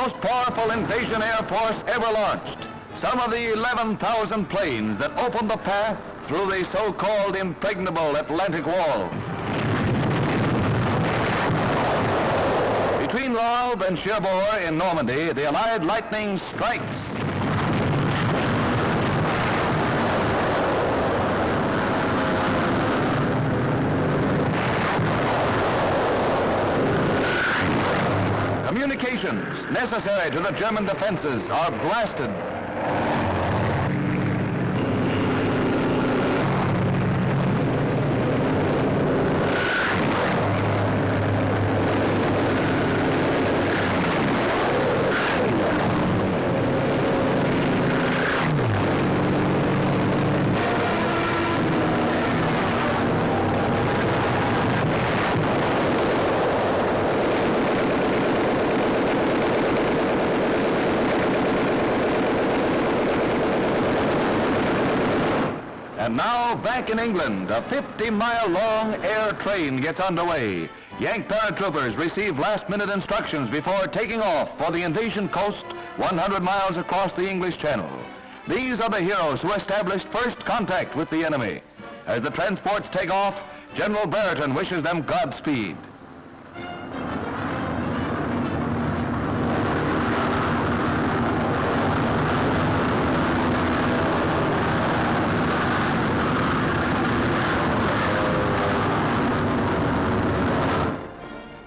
most powerful invasion air force ever launched. Some of the 11,000 planes that opened the path through the so-called impregnable Atlantic Wall. Between Havre and Cherbourg in Normandy, the Allied lightning strikes. Communications necessary to the German defenses are blasted. And now, back in England, a 50-mile-long air train gets underway. Yank paratroopers receive last-minute instructions before taking off for the invasion coast 100 miles across the English Channel. These are the heroes who established first contact with the enemy. As the transports take off, General Brereton wishes them Godspeed.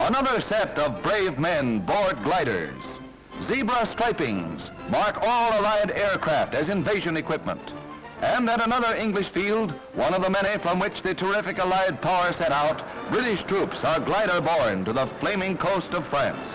Another set of brave men board gliders. Zebra stripings mark all Allied aircraft as invasion equipment. And at another English field, one of the many from which the terrific Allied power set out, British troops are glider-borne to the flaming coast of France.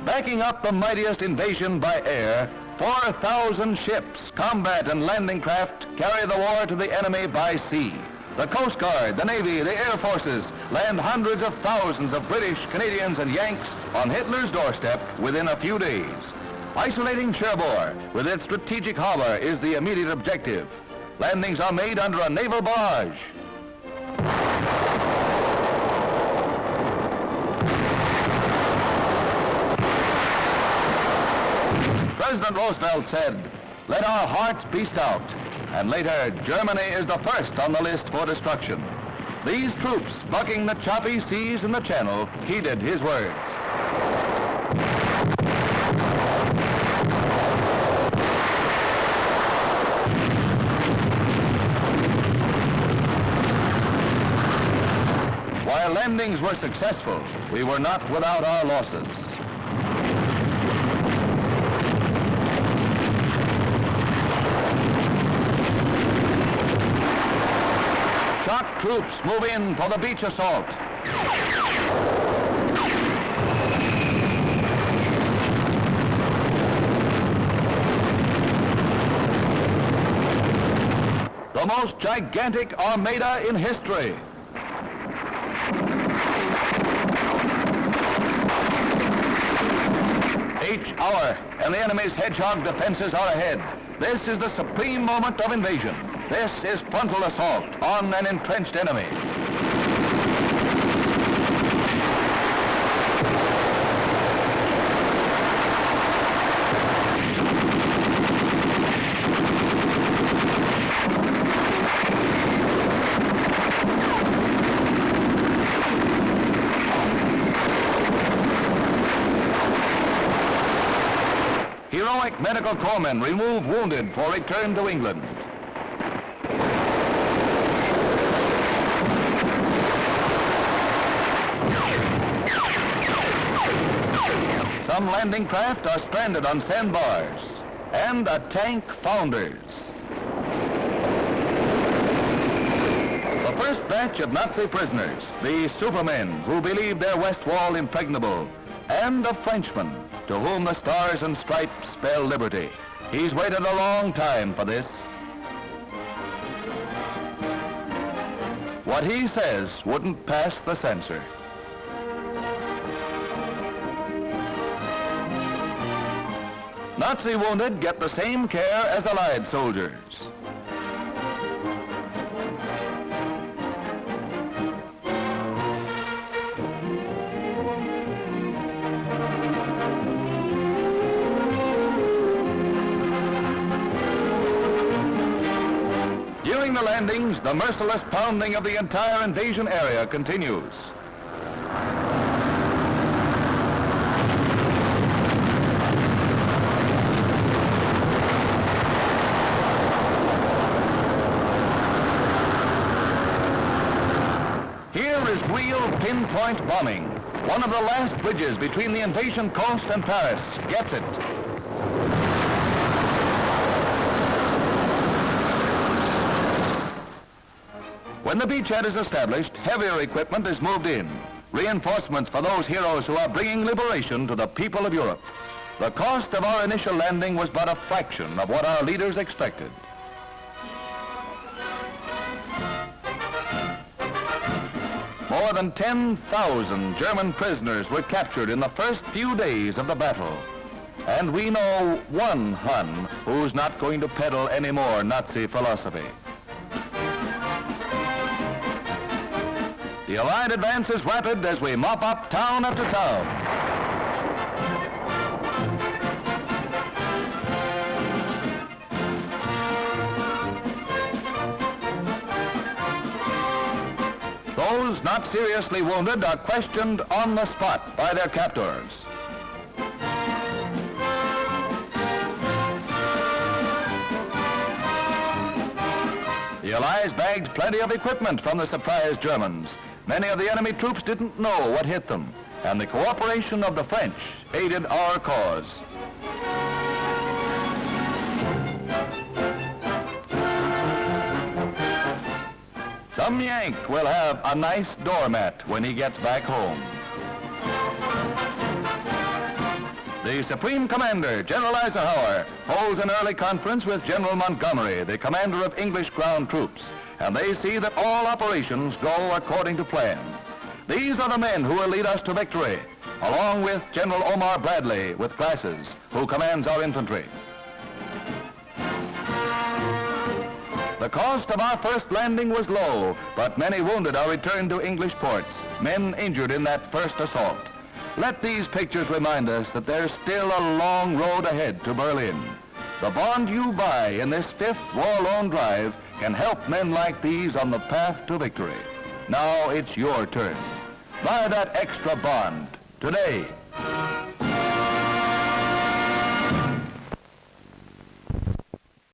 Backing up the mightiest invasion by air, 4,000 ships, combat and landing craft carry the war to the enemy by sea. The Coast Guard, the Navy, the Air Forces land hundreds of thousands of British, Canadians, and Yanks on Hitler's doorstep within a few days. Isolating Cherbourg with its strategic harbor is the immediate objective. Landings are made under a naval barrage. President Roosevelt said, "Let our hearts be stout." And later, Germany is the first on the list for destruction. These troops, bucking the choppy seas in the Channel, heeded his words. While landings were successful, we were not without our losses. Shock troops move in for the beach assault. The most gigantic armada in history. Each hour, and the enemy's hedgehog defenses are ahead. This is the supreme moment of invasion. This is frontal assault on an entrenched enemy. Heroic medical corpsmen remove wounded for return to England. Some landing craft are stranded on sandbars, and a tank founders. The first batch of Nazi prisoners, the Supermen who believed their West Wall impregnable, and a Frenchman to whom the stars and stripes spell liberty. He's waited a long time for this. What he says wouldn't pass the censor. Nazi wounded get the same care as Allied soldiers. During the landings, the merciless pounding of the entire invasion area continues. Here is real pinpoint bombing. One of the last bridges between the invasion coast and Paris gets it. When the beachhead is established, heavier equipment is moved in. Reinforcements for those heroes who are bringing liberation to the people of Europe. The cost of our initial landing was but a fraction of what our leaders expected. More than 10,000 German prisoners were captured in the first few days of the battle. And we know one Hun who's not going to peddle any more Nazi philosophy. The Allied advance is rapid as we mop up town after town. Those not seriously wounded are questioned on the spot by their captors. The Allies bagged plenty of equipment from the surprised Germans. Many of the enemy troops didn't know what hit them, and the cooperation of the French aided our cause. Some Yank will have a nice doormat when he gets back home. The Supreme Commander, General Eisenhower, holds an early conference with General Montgomery, the commander of English ground troops, and they see that all operations go according to plan. These are the men who will lead us to victory, along with General Omar Bradley with glasses, who commands our infantry. The cost of our first landing was low, but many wounded are returned to English ports, men injured in that first assault. Let these pictures remind us that there's still a long road ahead to Berlin. The bond you buy in this 5th War Loan Drive can help men like these on the path to victory. Now it's your turn. Buy that extra bond today.